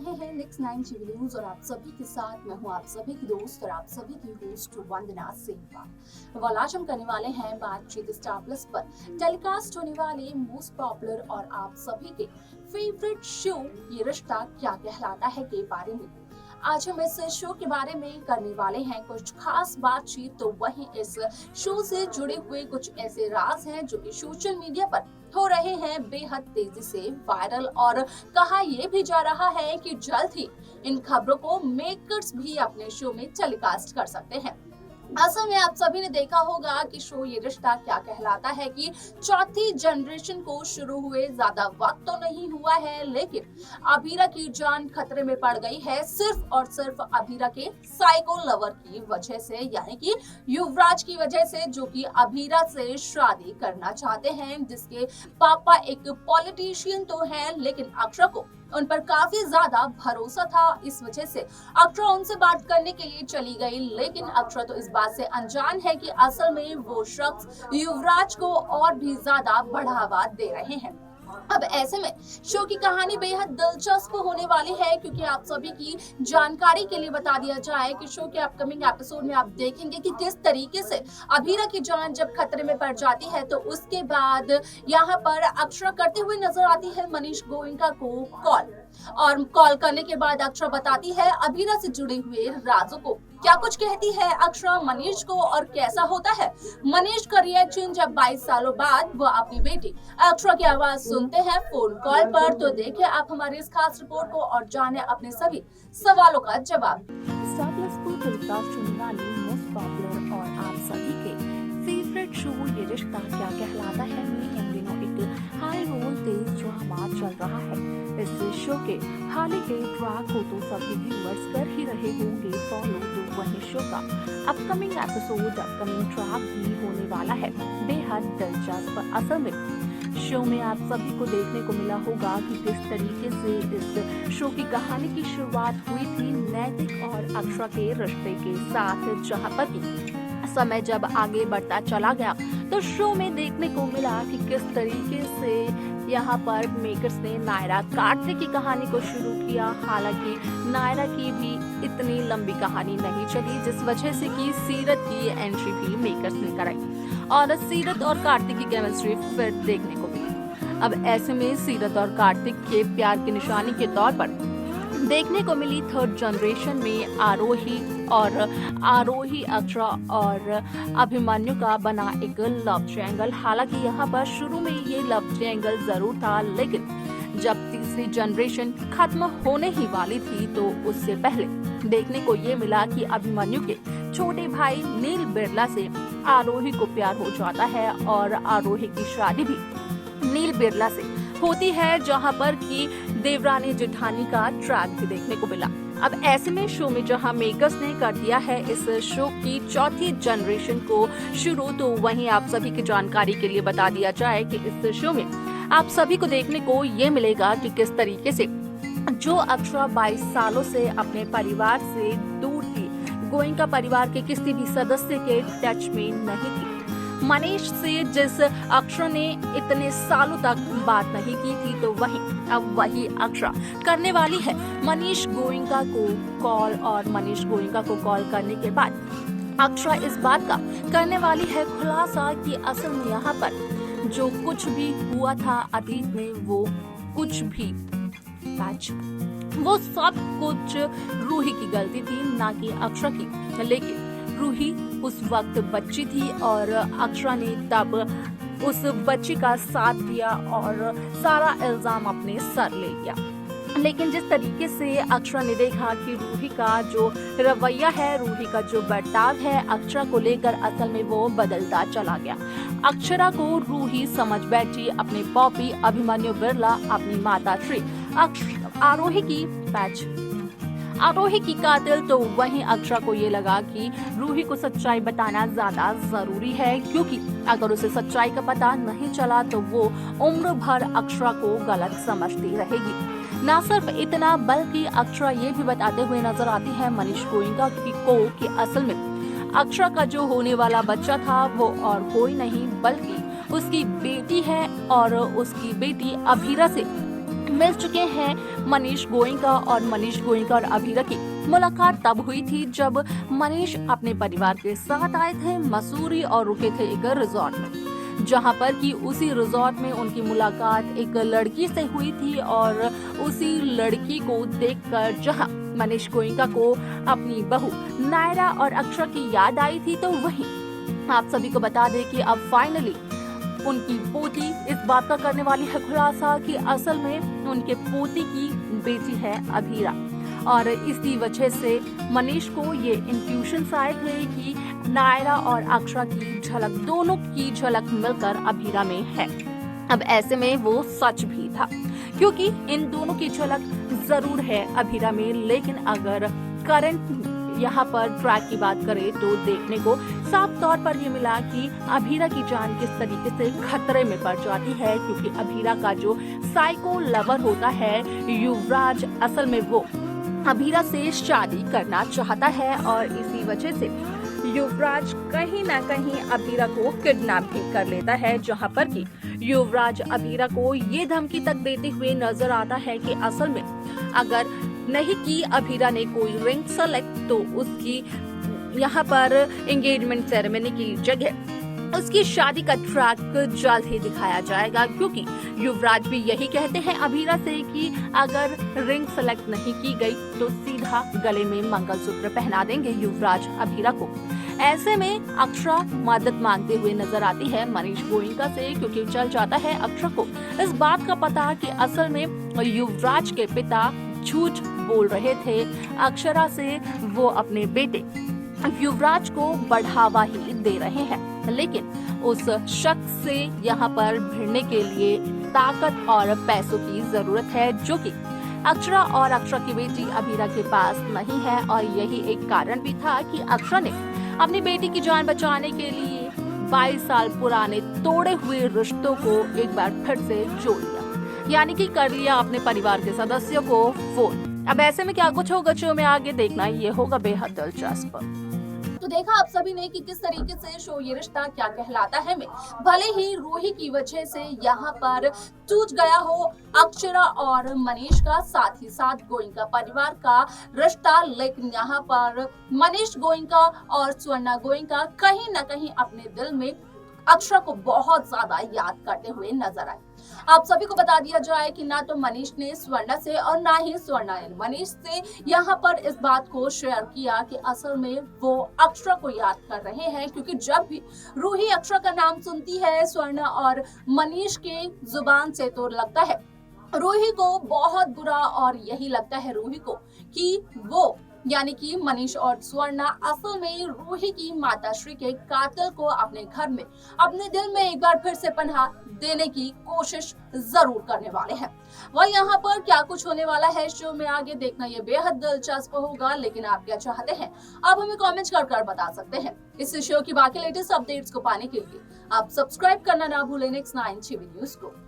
रहे हैं next 9 TV news और आप सभी के साथ मैं हूं आप सभी की दोस्त और आप सभी की होस्ट वंदना सेहवाग। आज हम करने वाले हैं बातचीत स्टार प्लस पर टेलीकास्ट होने वाले मोस्ट पॉपुलर और आप सभी के फेवरेट शो ये रिश्ता क्या कहलाता है के बारे में। आज हम इस शो के बारे में करने वाले हैं कुछ खास बातचीत, तो वहीं इस शो से जुड़े हुए कुछ ऐसे राज हैं जो कि सोशल मीडिया पर हो रहे हैं बेहद तेजी से वायरल, और कहा यह भी जा रहा है कि जल्द ही इन खबरों को मेकर्स भी अपने शो में टेलीकास्ट कर सकते हैं। असल में आप सभी ने देखा होगा कि शो ये रिश्ता क्या कहलाता है कि चौथी जनरेशन को शुरू हुए ज्यादा वक्त तो नहीं हुआ है, लेकिन अभीरा की जान खतरे में पड़ गई है सिर्फ और सिर्फ अभीरा के साइको लवर की वजह से, यानी कि युवराज की वजह से, जो कि अभीरा से शादी करना चाहते हैं, जिसके पापा एक पॉलिटिशियन तो हैं, लेकिन अक्षरा को उन पर काफी ज्यादा भरोसा था। इस वजह से अक्षरा उनसे बात करने के लिए चली गई, लेकिन अक्षरा तो इस बात से अनजान है कि असल में वो शख्स युवराज को और भी ज्यादा बढ़ावा दे रहे हैं। अब ऐसे में शो की कहानी बेहद दिलचस्प होने वाली है, क्योंकि आप सभी की जानकारी के लिए बता दिया जाए कि शो के अपकमिंग एपिसोड में आप देखेंगे कि किस तरीके से अभीरा की जान जब खतरे में पड़ जाती है तो उसके बाद यहाँ पर अक्षरा करते हुए नजर आती है मनीष गोयनका को कॉल, और कॉल करने के बाद अक्षरा बताती है अभीरा से जुड़े हुए राजों को। क्या कुछ कहती है अक्षरा मनीष को और कैसा होता है मनीष का रिएक्शन जब 22 सालों बाद वो अपनी बेटी अक्षरा की आवाज सुनते हैं फोन कॉल पर। तो देखिए आप हमारी इस खास रिपोर्ट को और जाने अपने सभी सवालों का जवाब। स्टार प्लस पर टेलीकास्ट होने वाली मोस्ट पॉपुलर और आप सभी के फेवरेट शो ये रिश्ता क्या कहलाता है में इन दिनों एक हाई रोल तेज ड्रामा चल रहा है। इस शो के हाल के ट्रैक को तो सभी व्यूअर्स कर ही रहे होंगे फॉलो, तो वहीं शो का अपकमिंग एपिसोड अपकमिंग ट्रैक भी होने वाला है बेहद दिलचस्प। असल में शो में आप सभी को देखने को मिला होगा कि किस तरीके से इस शो की कहानी की शुरुआत हुई थी नैतिक और अक्षरा के रिश्ते के साथ, जहां पर समय जब आगे बढ़ता चला गया तो शो में देखने को मिला कि किस तरीके से यहाँ पर मेकर्स ने नायरा कार्तिक की कहानी को शुरू किया। हालांकि नायरा की भी इतनी लंबी कहानी नहीं चली, जिस वजह से कि सीरत की एंट्री भी मेकर्स ने कराई और सीरत और कार्तिक की केमिस्ट्री फिर देखने को मिली। अब ऐसे में सीरत और कार्तिक के प्यार की निशानी के तौर पर देखने को मिली थर्ड जनरेशन में आरोही अक्षरा और अभिमन्यु का बना एक लव ट्रायंगल। हालांकि यहाँ पर शुरू में ये लव ट्रायंगल जरूर था, लेकिन जब तीसरी जनरेशन खत्म होने ही वाली थी तो उससे पहले देखने को ये मिला कि अभिमन्यु के छोटे भाई नील बिरला से आरोही को प्यार हो जाता है और आरोही की शादी भी नील बिरला से होती है, जहां पर कि देवरानी जेठानी का ट्रैक भी देखने को मिला। अब ऐसे में शो में जहां मेकर्स ने कर दिया है इस शो की चौथी जनरेशन को शुरू, तो वहीं आप सभी की जानकारी के लिए बता दिया जाए कि इस शो में आप सभी को देखने को ये मिलेगा कि किस तरीके से जो अक्षरा 22 सालों से अपने परिवार से दूर थी, गोयनका परिवार के किसी भी सदस्य के टच में नहीं थी। मनीष से जिस अक्षरा ने इतने सालों तक बात नहीं की थी, तो अब वही अक्षरा करने वाली है मनीष गोयनका को कॉल, और मनीष गोयनका को कॉल करने के बाद अक्षरा इस बात का करने वाली है खुलासा कि असल में यहाँ पर जो कुछ भी हुआ था अतीत में वो कुछ भी वो सब कुछ रूही की गलती थी, ना कि अक्षरा की। लेकिन रूही उस वक्त बच्ची थी और अक्षरा ने तब उस बच्ची का साथ दिया और सारा इल्जाम अपने सर ले लिया। लेकिन जिस तरीके से अक्षरा ने देखा कि रूही का जो रवैया है, रूही का जो बर्ताव है अक्षरा को लेकर, असल में वो बदलता चला गया। अक्षरा को रूही समझ बैठी अपने पॉपी अभिमन्यु बिरला अपनी माता श्री आरोही की कातिल। तो वहीं अक्षरा को ये लगा कि रूही को सच्चाई बताना ज्यादा जरूरी है, क्योंकि अगर उसे सच्चाई का पता नहीं चला तो वो उम्र भर अक्षरा को गलत समझती रहेगी। न सिर्फ इतना बल्कि अक्षरा ये भी बताते हुए नजर आती है मनीष गोयनका को कि असल में अक्षरा का जो होने वाला बच्चा था वो और कोई नहीं बल्कि उसकी बेटी है, और उसकी बेटी अभीरा से मिल चुके हैं। मनीष गोयनका और मनीष गोयनका और अभीरा की मुलाकात तब हुई थी जब मनीष अपने परिवार के साथ आए थे मसूरी और रुके थे एक रिजॉर्ट में, जहां पर कि उसी रिजॉर्ट में उनकी मुलाकात एक लड़की से हुई थी और उसी लड़की को देखकर जहां मनीष गोयनका को अपनी बहू नायरा और अक्षरा की याद आई थी, तो वहीं आप सभी को बता दें कि अब फाइनली उनकी पोती इस बात का करने वाली है खुलासा कि असल में उनके पोती की बेटी है अभीरा। और इसी वजह से मनीष को ये इंट्यूशंस आए थे कि नायरा और अक्षरा की झलक, दोनों की झलक मिलकर अभीरा में है। अब ऐसे में वो सच भी था, क्योंकि इन दोनों की झलक जरूर है अभीरा में, लेकिन अगर करंट यहाँ पर ट्रैक की बात करें तो देखने को साफ तौर पर ये मिला कि अभीरा की जान किस तरीके से खतरे में पड़ जाती है, क्योंकि अभीरा का जो साइको लवर होता है युवराज, असल में वो अभीरा से शादी करना चाहता है और इसी वजह से युवराज कहीं ना कहीं अभीरा को किडनैप भी कर लेता है, जहां पर कि युवराज अभीरा को ये धमकी तक देते हुए नजर आता है कि असल में अगर नहीं की अभीरा ने कोई रिंग सेलेक्ट तो उसकी यहाँ पर एंगेजमेंट सेरेमनी की जगह उसकी शादी का ट्रैक जल्द ही दिखाया जाएगा, क्योंकि युवराज भी यही कहते हैं अभीरा से कि अगर रिंग सेलेक्ट नहीं की गई तो सीधा गले में मंगलसूत्र पहना देंगे युवराज अभीरा को। ऐसे में अक्षरा मदद मांगते हुए नजर आती है मनीष गोयनका से, क्योंकि चल जाता है अक्षरा को इस बात का पता कि असल में युवराज के पिता झूठ बोल रहे थे अक्षरा से, वो अपने बेटे युवराज को बढ़ावा ही दे रहे हैं, लेकिन उस शख्स से यहाँ पर भिड़ने के लिए ताकत और पैसों की जरूरत है, जो कि अक्षरा और अक्षरा की बेटी अभीरा के पास नहीं है। और यही एक कारण भी था कि अक्षरा ने अपनी बेटी की जान बचाने के लिए 22 साल पुराने तोड़े हुए रिश्तों को एक बार फिर से जोड़ लिया, यानी कि कर लिया अपने परिवार के सदस्यों को फोन। अब ऐसे में क्या कुछ होगा शो में आगे देखना ये होगा बेहद दिलचस्प। तो देखा आप सभी ने कि किस तरीके से शो ये रिश्ता क्या कहलाता है में भले ही रूही की वजह से यहाँ पर टूट गया हो अक्षरा और मनीष का, साथ ही साथ गोयनका परिवार का रिश्ता, लेकिन यहाँ पर मनीष गोयनका और स्वर्णा गोयनका कहीं न कहीं अपने दिल में अक्षरा को बहुत ज्यादा याद करते हुए नजर आए। आप सभी को बता दिया जाए कि ना तो मनीष ने स्वर्णा से और ना ही स्वर्णा ने मनीष से यहाँ पर इस बात को शेयर किया कि असल में वो अक्षरा को याद कर रहे हैं, क्योंकि जब भी रूही अक्षरा का नाम सुनती है स्वर्णा और मनीष के जुबान से तो लगता है रूही को बहुत बुरा, और यही लगता है रूही को कि वो यानी कि मनीष और स्वर्णा असल में रूही की माताश्री के कातिल को अपने घर में, अपने दिल में एक बार फिर से पनाह देने की कोशिश जरूर करने वाले हैं। वह यहाँ पर क्या कुछ होने वाला है शो में आगे देखना ये बेहद दिलचस्प होगा, लेकिन आप क्या चाहते हैं आप हमें कमेंट कर बता सकते हैं। इस शो की बाकी लेटेस्ट अपडेट्स को पाने के लिए आप सब्सक्राइब करना ना भूलें नेक्स्ट 9 टीवी न्यूज को।